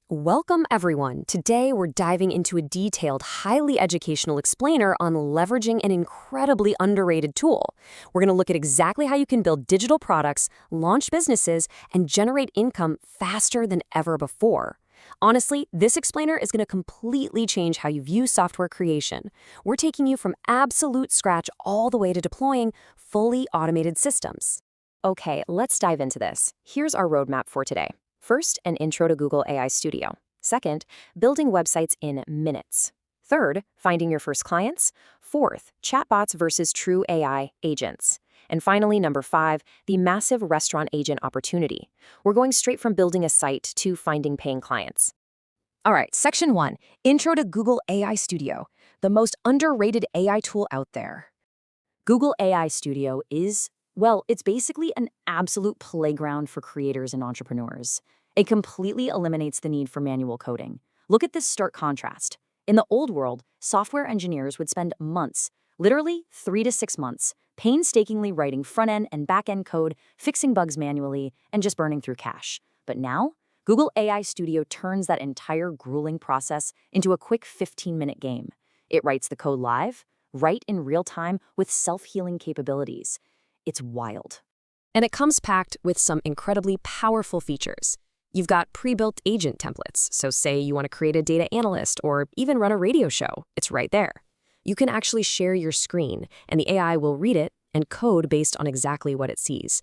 Welcome, everyone. Today, we're diving into a detailed, highly educational explainer on leveraging an incredibly underrated tool. We're going to look at exactly how you can build digital products, launch businesses, and generate income faster than ever before. Honestly, this explainer is going to completely change how you view software creation. We're taking you from absolute scratch all the way to deploying fully automated systems. Okay, let's dive into this. Here's our roadmap for today. First, an intro to Google AI Studio. Second, building websites in minutes. Third, finding your first clients. Fourth, chatbots versus true AI agents. And finally, number 5, the massive restaurant agent opportunity. We're going straight from building a site to finding paying clients. All right, section 1, intro to Google AI Studio, the most underrated AI tool out there. Google AI Studio is, well, it's basically an absolute playground for creators and entrepreneurs. It completely eliminates the need for manual coding. Look at this stark contrast. In the old world, software engineers would spend months, literally 3 to 6 months, painstakingly writing front-end and back-end code, fixing bugs manually, and just burning through cash. But now, Google AI Studio turns that entire grueling process into a quick 15-minute game. It writes the code live, right in real time with self-healing capabilities. It's wild. And it comes packed with some incredibly powerful features. You've got pre-built agent templates, so say you want to create a data analyst or even run a radio show, it's right there. You can actually share your screen, and the AI will read it and code based on exactly what it sees.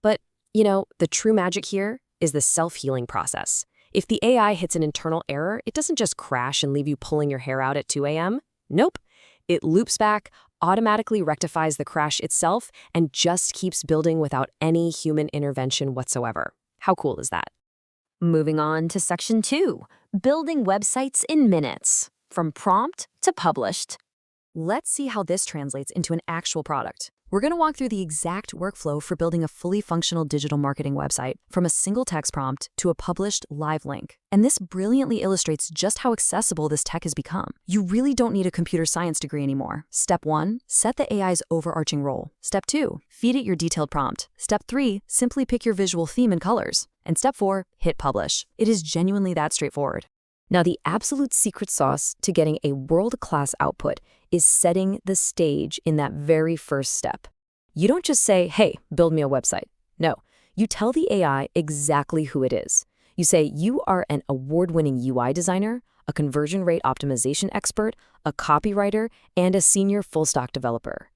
But, the true magic here is the self-healing process. If the AI hits an internal error, it doesn't just crash and leave you pulling your hair out at 2 a.m. Nope. It loops back, automatically rectifies the crash itself, and just keeps building without any human intervention whatsoever. How cool is that? Moving on to section 2, building websites in minutes, from prompt to published. Let's see how this translates into an actual product. We're going to walk through the exact workflow for building a fully functional digital marketing website, from a single text prompt to a published live link. And this brilliantly illustrates just how accessible this tech has become. You really don't need a computer science degree anymore. Step 1, set the AI's overarching role. Step 2, feed it your detailed prompt. Step 3, simply pick your visual theme and colors. And step 4, hit publish. It is genuinely that straightforward. Now, the absolute secret sauce to getting a world-class output is setting the stage in that very first step. You don't just say, hey, build me a website. No, you tell the AI exactly who it is. You say you are an award-winning UI designer, a conversion rate optimization expert, a copywriter, and a senior full-stack developer.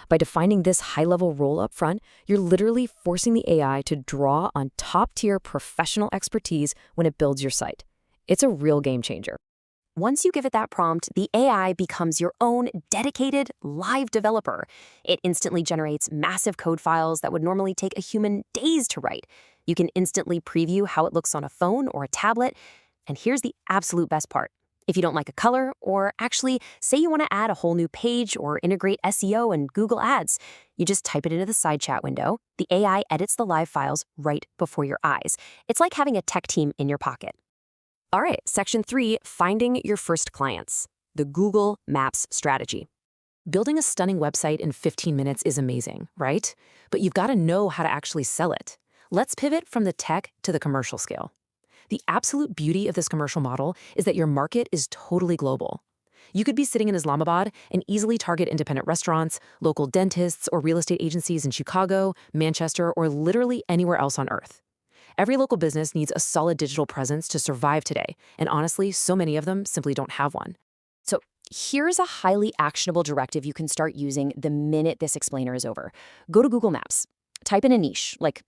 By defining this high-level role up front, you're literally forcing the AI to draw on top-tier professional expertise when it builds your site. It's a real game changer. Once you give it that prompt, the AI becomes your own dedicated live developer. It instantly generates massive code files that would normally take a human days to write. You can instantly preview how it looks on a phone or a tablet. And here's the absolute best part. If you don't like a color, or actually say you want to add a whole new page or integrate SEO and Google Ads, you just type it into the side chat window. The AI edits the live files right before your eyes. It's like having a tech team in your pocket. All right, section 3, finding your first clients. The Google Maps strategy. Building a stunning website in 15 minutes is amazing, right? But you've got to know how to actually sell it. Let's pivot from the tech to the commercial scale. The absolute beauty of this commercial model is that your market is totally global. You could be sitting in Islamabad and easily target independent restaurants, local dentists, or real estate agencies in Chicago, Manchester, or literally anywhere else on Earth. Every local business needs a solid digital presence to survive today, and honestly, so many of them simply don't have one. So here's a highly actionable directive you can start using the minute this explainer is over. Go to Google Maps, type in a niche, like,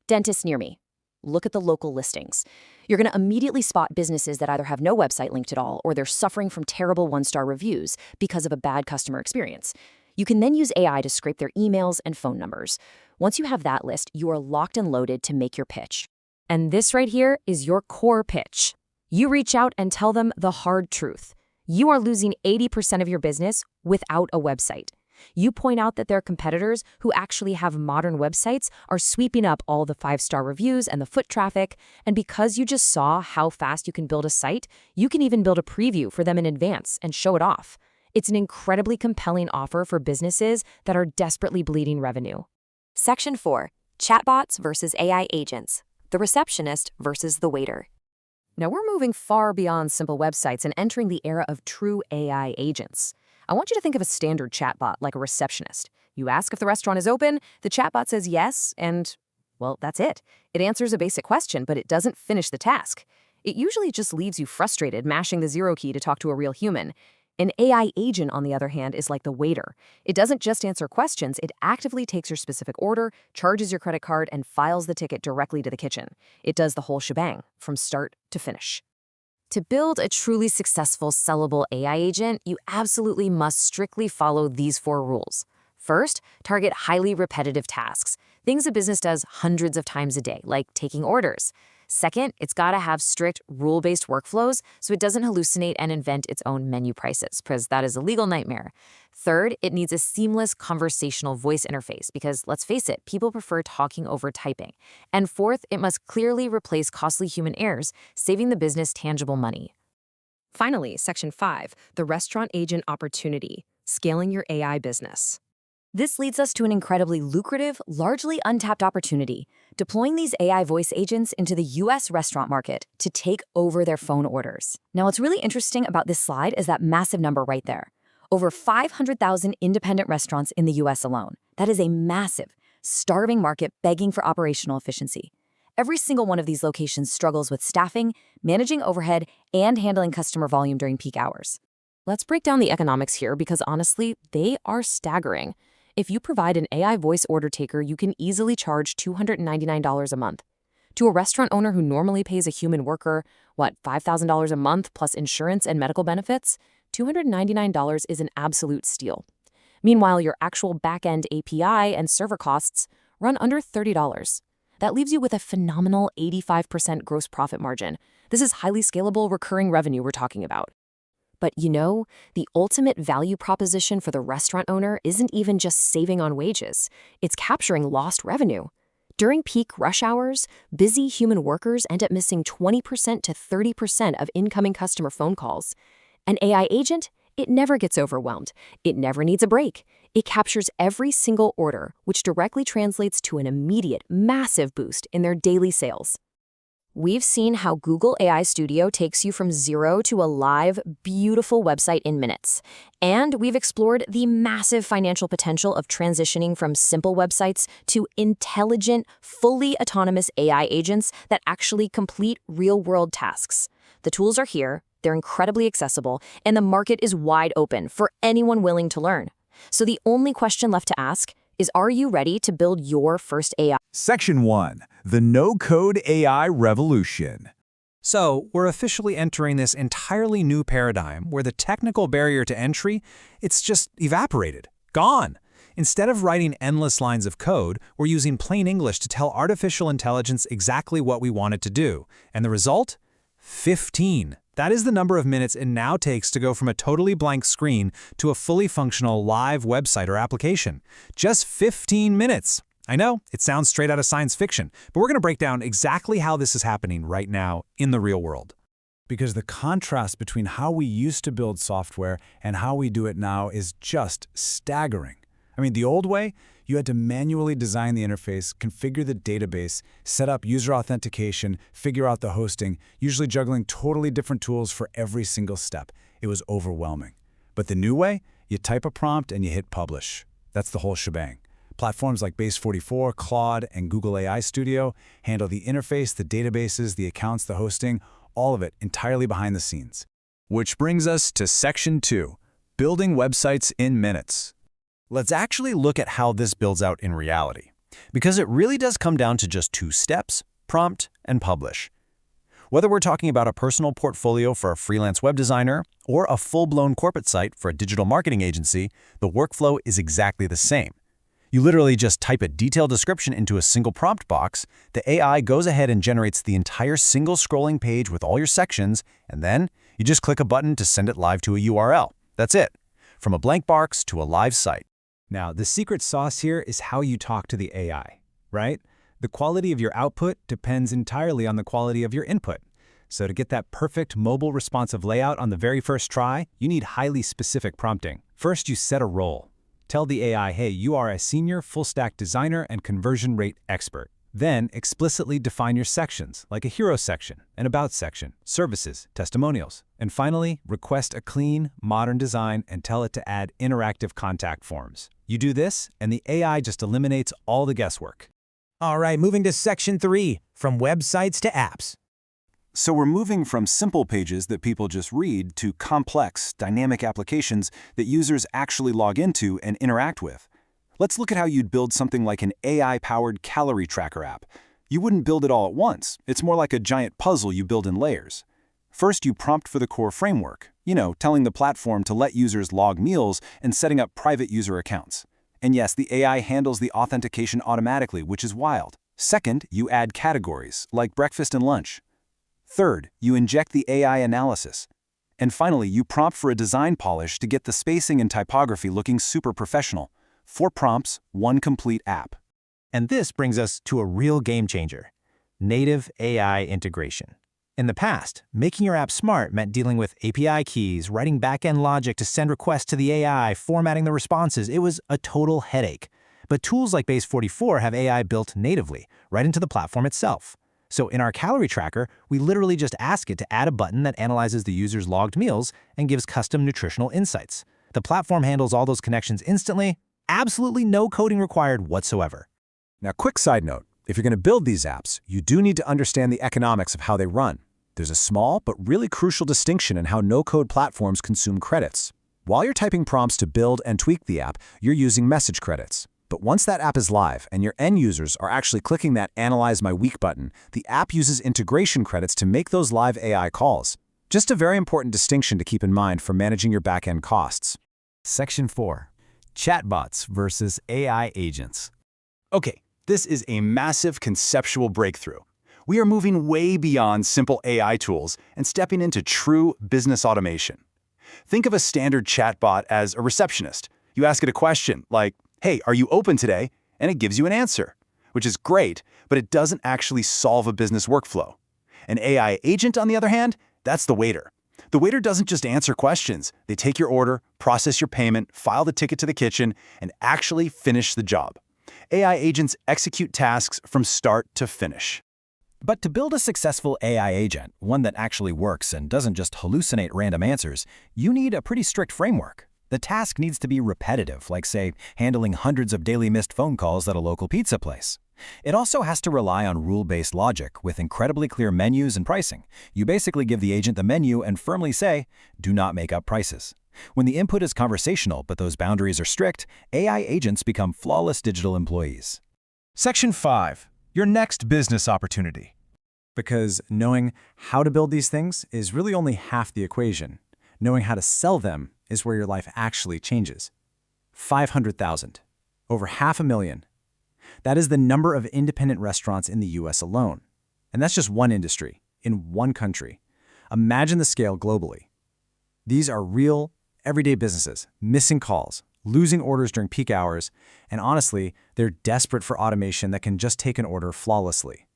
dentist near me. Look at the local listings. You're going to immediately spot businesses that either have no website linked at all, or they're suffering from terrible one-star reviews because of a bad customer experience. You can then use AI to scrape their emails and phone numbers. Once you have that list, you are locked and loaded to make your pitch. And this right here is your core pitch. You reach out and tell them the hard truth. You are losing 80% of your business without a website. You point out that their competitors who actually have modern websites are sweeping up all the 5-star reviews and the foot traffic. And because you just saw how fast you can build a site, you can even build a preview for them in advance and show it off. It's an incredibly compelling offer for businesses that are desperately bleeding revenue. Section 4, chatbots versus AI agents, the receptionist versus the waiter. Now we're moving far beyond simple websites and entering the era of true AI agents. I want you to think of a standard chatbot like a receptionist. You ask if the restaurant is open, the chatbot says yes, and, well, that's it. It answers a basic question, but it doesn't finish the task. It usually just leaves you frustrated mashing the zero key to talk to a real human. An AI agent, on the other hand, is like the waiter. It doesn't just answer questions, it actively takes your specific order, charges your credit card, and files the ticket directly to the kitchen. It does the whole shebang, from start to finish. To build a truly successful, sellable AI agent, you absolutely must strictly follow these 4 rules. First, target highly repetitive tasks, things a business does hundreds of times a day, like taking orders. Second, it's got to have strict, rule-based workflows so it doesn't hallucinate and invent its own menu prices, because that is a legal nightmare. Third, it needs a seamless conversational voice interface because, let's face it, people prefer talking over typing. And fourth, it must clearly replace costly human errors, saving the business tangible money. Finally, Section 5, the restaurant agent opportunity, scaling your AI business. This leads us to an incredibly lucrative, largely untapped opportunity, deploying these AI voice agents into the US restaurant market to take over their phone orders. Now, what's really interesting about this slide is that massive number right there. Over 500,000 independent restaurants in the US alone. That is a massive, starving market begging for operational efficiency. Every single one of these locations struggles with staffing, managing overhead, and handling customer volume during peak hours. Let's break down the economics here because honestly, they are staggering. If you provide an AI voice order taker, you can easily charge $299 a month. To a restaurant owner who normally pays a human worker, $5,000 a month plus insurance and medical benefits? $299 is an absolute steal. Meanwhile, your actual back-end API and server costs run under $30. That leaves you with a phenomenal 85% gross profit margin. This is highly scalable recurring revenue we're talking about. But the ultimate value proposition for the restaurant owner isn't even just saving on wages. It's capturing lost revenue. During peak rush hours, busy human workers end up missing 20% to 30% of incoming customer phone calls. An AI agent, it never gets overwhelmed. It never needs a break. It captures every single order, which directly translates to an immediate, massive boost in their daily sales. We've seen how Google AI Studio takes you from zero to a live, beautiful website in minutes. And we've explored the massive financial potential of transitioning from simple websites to intelligent, fully autonomous AI agents that actually complete real-world tasks. The tools are here, they're incredibly accessible, and the market is wide open for anyone willing to learn. So the only question left to ask is, are you ready to build your first AI? Section 1. The No-Code AI Revolution. So, we're officially entering this entirely new paradigm where the technical barrier to entry, it's just evaporated, gone. Instead of writing endless lines of code, we're using plain English to tell artificial intelligence exactly what we want it to do. And the result? 15. That is the number of minutes it now takes to go from a totally blank screen to a fully functional live website or application. Just 15 minutes. I know, it sounds straight out of science fiction, but we're going to break down exactly how this is happening right now in the real world. Because the contrast between how we used to build software and how we do it now is just staggering. I mean, the old way, you had to manually design the interface, configure the database, set up user authentication, figure out the hosting, usually juggling totally different tools for every single step. It was overwhelming. But the new way, you type a prompt and you hit publish. That's the whole shebang. Platforms like Base44, Claude, and Google AI Studio handle the interface, the databases, the accounts, the hosting, all of it entirely behind the scenes. Which brings us to Section 2, Building Websites in Minutes. Let's actually look at how this builds out in reality, because it really does come down to just 2 steps, prompt and publish. Whether we're talking about a personal portfolio for a freelance web designer or a full-blown corporate site for a digital marketing agency, the workflow is exactly the same. You literally just type a detailed description into a single prompt box, the AI goes ahead and generates the entire single scrolling page with all your sections, and then you just click a button to send it live to a URL. That's it. From a blank box to a live site. Now, the secret sauce here is how you talk to the AI, right? The quality of your output depends entirely on the quality of your input. So to get that perfect mobile responsive layout on the very first try, you need highly specific prompting. First, you set a role. Tell the AI, hey, you are a senior full-stack designer and conversion rate expert. Then explicitly define your sections, like a hero section, an about section, services, testimonials. And finally, request a clean, modern design and tell it to add interactive contact forms. You do this, and the AI just eliminates all the guesswork. All right, moving to section 3, from websites to apps. So we're moving from simple pages that people just read to complex, dynamic applications that users actually log into and interact with. Let's look at how you'd build something like an AI-powered calorie tracker app. You wouldn't build it all at once. It's more like a giant puzzle you build in layers. First, you prompt for the core framework, telling the platform to let users log meals and setting up private user accounts. And yes, the AI handles the authentication automatically, which is wild. Second, you add categories, like breakfast and lunch. Third, you inject the AI analysis. And finally, you prompt for a design polish to get the spacing and typography looking super professional. 4 prompts, 1 complete app. And this brings us to a real game changer: native AI integration. In the past, making your app smart meant dealing with API keys, writing back-end logic to send requests to the AI, formatting the responses. It was a total headache. But tools like Base44 have AI built natively, right into the platform itself. So in our calorie tracker, we literally just ask it to add a button that analyzes the user's logged meals and gives custom nutritional insights. The platform handles all those connections instantly. Absolutely no coding required whatsoever. Now, quick side note, if you're going to build these apps, you do need to understand the economics of how they run. There's a small but really crucial distinction in how no-code platforms consume credits. While you're typing prompts to build and tweak the app, you're using message credits. But once that app is live and your end users are actually clicking that Analyze My Week button, the app uses integration credits to make those live AI calls. Just a very important distinction to keep in mind for managing your back-end costs. Section 4. Chatbots versus AI agents. Okay, this is a massive conceptual breakthrough. We are moving way beyond simple AI tools and stepping into true business automation. Think of a standard chatbot as a receptionist. You ask it a question like, "Hey, are you open today?" and it gives you an answer, which is great, but it doesn't actually solve a business workflow. An AI agent, on the other hand, that's the waiter. The waiter doesn't just answer questions. They take your order, process your payment, file the ticket to the kitchen, and actually finish the job. AI agents execute tasks from start to finish. But to build a successful AI agent, one that actually works and doesn't just hallucinate random answers, you need a pretty strict framework. The task needs to be repetitive, like, say, handling hundreds of daily missed phone calls at a local pizza place. It also has to rely on rule-based logic with incredibly clear menus and pricing. You basically give the agent the menu and firmly say, "Do not make up prices." When the input is conversational but those boundaries are strict, AI agents become flawless digital employees. Section 5. Your next business opportunity. Because knowing how to build these things is really only half the equation. Knowing how to sell them is where your life actually changes. 500,000. Over 500,000. That is the number of independent restaurants in the US alone. And that's just one industry, in one country. Imagine the scale globally. These are real, everyday businesses, missing calls, losing orders during peak hours, and honestly, they're desperate for automation that can just take an order flawlessly.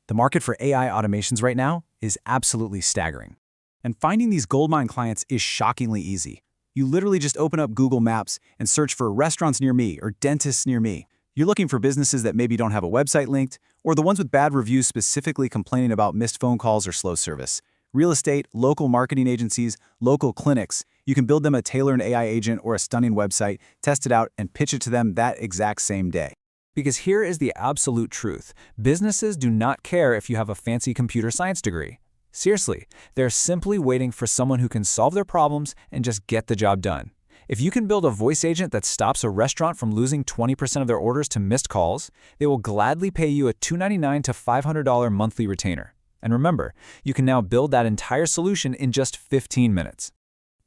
The market for AI automations right now is absolutely staggering. And finding these goldmine clients is shockingly easy. You literally just open up Google Maps and search for restaurants near me or dentists near me. You're looking for businesses that maybe don't have a website linked, or the ones with bad reviews specifically complaining about missed phone calls or slow service. Real estate, local marketing agencies, local clinics. You can build them a tailored AI agent or a stunning website, test it out, and pitch it to them that exact same day. Because here is the absolute truth. Businesses do not care if you have a fancy computer science degree. Seriously, they're simply waiting for someone who can solve their problems and just get the job done. If you can build a voice agent that stops a restaurant from losing 20% of their orders to missed calls, they will gladly pay you a $299 to $500 monthly retainer. And remember, you can now build that entire solution in just 15 minutes.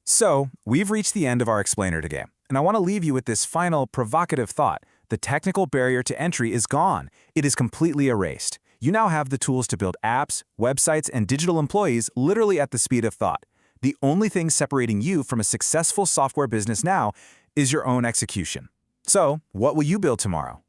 So, we've reached the end of our explainer today, and I want to leave you with this final provocative thought. The technical barrier to entry is gone. It is completely erased. You now have the tools to build apps, websites, and digital employees literally at the speed of thought. The only thing separating you from a successful software business now is your own execution. So, what will you build tomorrow?